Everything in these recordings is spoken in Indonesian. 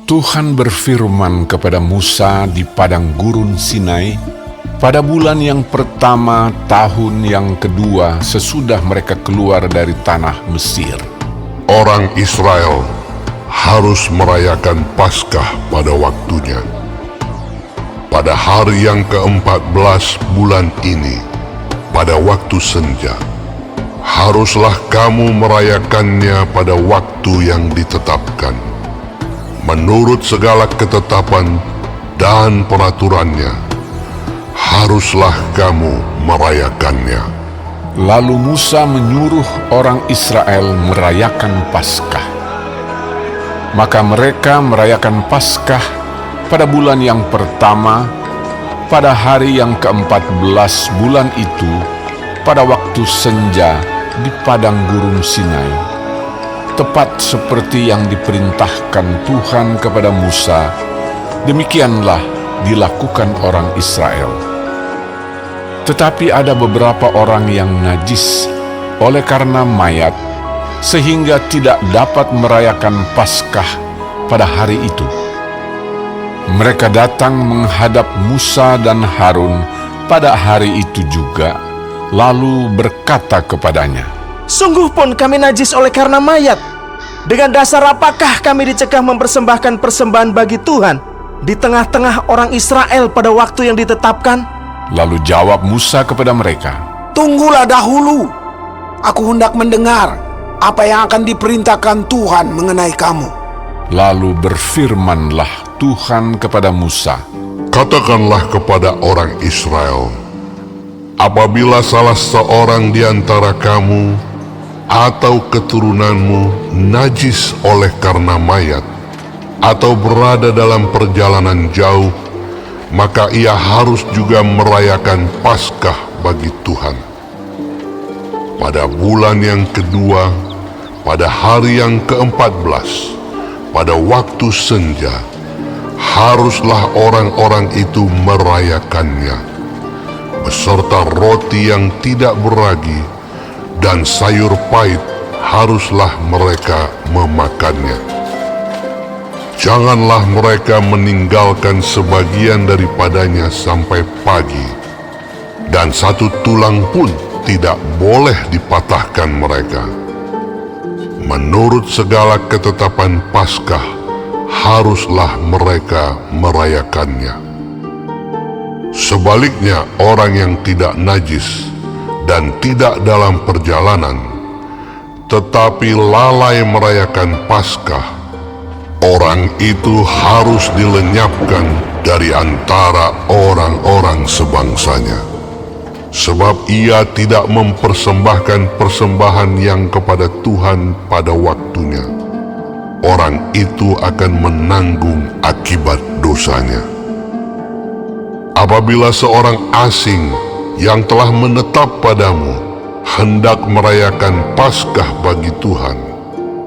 Tuhan berfirman kepada Musa di padang gurun Sinai pada bulan yang pertama tahun yang kedua sesudah mereka keluar dari tanah Mesir. Orang Israel harus merayakan Paskah pada waktunya. Pada hari yang ke-14 bulan ini, pada waktu senja, haruslah kamu merayakannya pada waktu yang ditetapkan, menurut segala ketetapan dan peraturannya. Haruslah kamu merayakannya. Lalu Musa menyuruh orang Israel merayakan Paskah. Maka mereka merayakan Paskah pada bulan yang pertama, pada hari yang ke-14 bulan itu, pada waktu senja di padang gurun Sinai, tepat seperti yang diperintahkan Tuhan kepada Musa. Demikianlah dilakukan orang Israel. Tetapi ada beberapa orang yang najis oleh karena mayat, sehingga tidak dapat merayakan Paskah pada hari itu. Mereka datang menghadap Musa dan Harun pada hari itu juga, lalu berkata kepadanya, "Sungguh pun kami najis oleh karena mayat. Dengan dasar apakah kami dicegah mempersembahkan persembahan bagi Tuhan di tengah-tengah orang Israel pada waktu yang ditetapkan?" Lalu jawab Musa kepada mereka, "Tunggulah dahulu, aku hendak mendengar apa yang akan diperintahkan Tuhan mengenai kamu." Lalu berfirmanlah Tuhan kepada Musa, Katakanlah kepada orang Israel, apabila salah seorang di antara kamu atau keturunanmu najis oleh karena mayat, atau berada dalam perjalanan jauh, maka ia harus juga merayakan Paskah bagi Tuhan. Pada bulan yang kedua, pada hari yang ke-14, pada waktu senja, haruslah orang-orang itu merayakannya, beserta roti yang tidak beragi dan sayur pahit haruslah mereka memakannya. Janganlah mereka meninggalkan sebagian daripadanya sampai pagi, dan satu tulang pun tidak boleh dipatahkan mereka. Menurut segala ketetapan Paskah, haruslah mereka merayakannya. Sebaliknya, orang yang tidak najis dan tidak dalam perjalanan, tetapi lalai merayakan Paskah, orang itu harus dilenyapkan dari antara orang-orang sebangsanya. Sebab ia tidak mempersembahkan persembahan yang kepada Tuhan pada waktunya. Orang itu akan menanggung akibat dosanya. Apabila seorang asing yang telah menetap padamu hendak merayakan Paskah bagi Tuhan,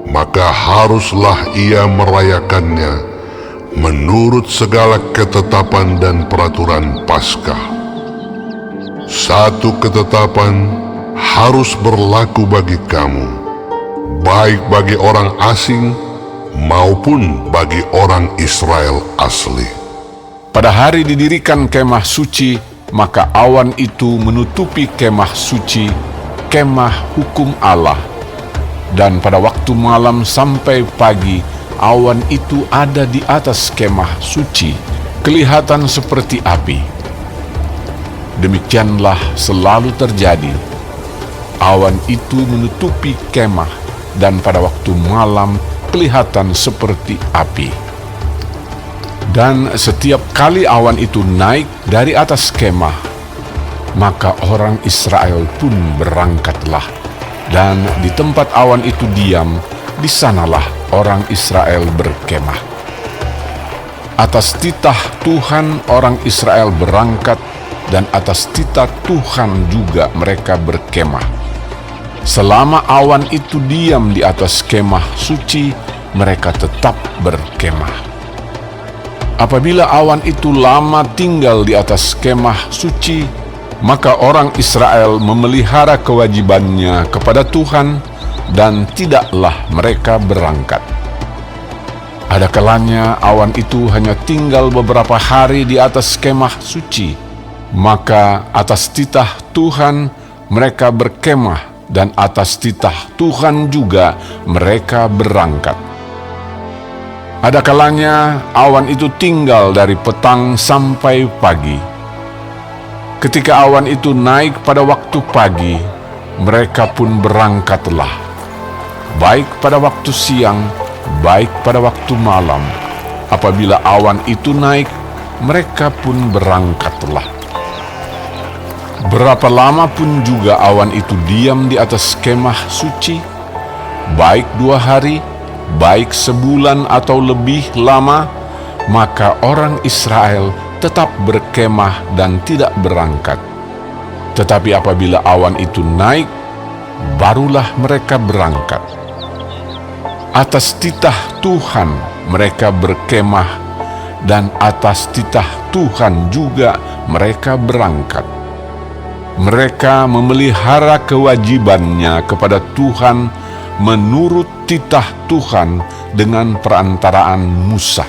maka haruslah ia merayakannya menurut segala ketetapan dan peraturan Paskah. Satu ketetapan harus berlaku bagi kamu, baik bagi orang asing maupun bagi orang Israel asli. pada hari didirikan kemah suci, maka awan itu menutupi kemah suci, kemah hukum Allah. Dan pada waktu malam sampai pagi, awan itu ada di atas kemah suci, kelihatan seperti api. Demikianlah selalu terjadi. Awan itu menutupi kemah, dan pada waktu malam kelihatan seperti api. Dan setiap kali awan itu naik dari atas kemah, maka orang Israel pun berangkatlah, dan di tempat awan itu diam, di sanalah orang Israel berkemah. Atas titah Tuhan orang Israel berangkat, dan atas titah Tuhan juga mereka berkemah. Selama awan itu diam di atas kemah suci, mereka tetap berkemah. Apabila awan itu lama tinggal di atas kemah suci, maka orang Israel memelihara kewajibannya kepada Tuhan, dan tidaklah mereka berangkat. Ada kalanya awan itu hanya tinggal beberapa hari di atas kemah suci, maka atas titah Tuhan mereka berkemah, dan atas titah Tuhan juga mereka berangkat. Ada kalanya awan itu tinggal dari petang sampai pagi. Ketika awan itu naik pada waktu pagi, mereka pun berangkatlah, baik pada waktu siang, baik pada waktu malam. Apabila awan itu naik, mereka pun berangkatlah. Berapa lama pun juga awan itu diam di atas kemah suci, baik 2 hari, baik sebulan atau lebih lama, maka orang Israel tetap berkemah dan tidak berangkat. Tetapi apabila awan itu naik, barulah mereka berangkat. Atas titah Tuhan mereka berkemah, dan atas titah Tuhan juga mereka berangkat. Mereka memelihara kewajibannya kepada Tuhan menurut titah Tuhan dengan perantaraan Musa.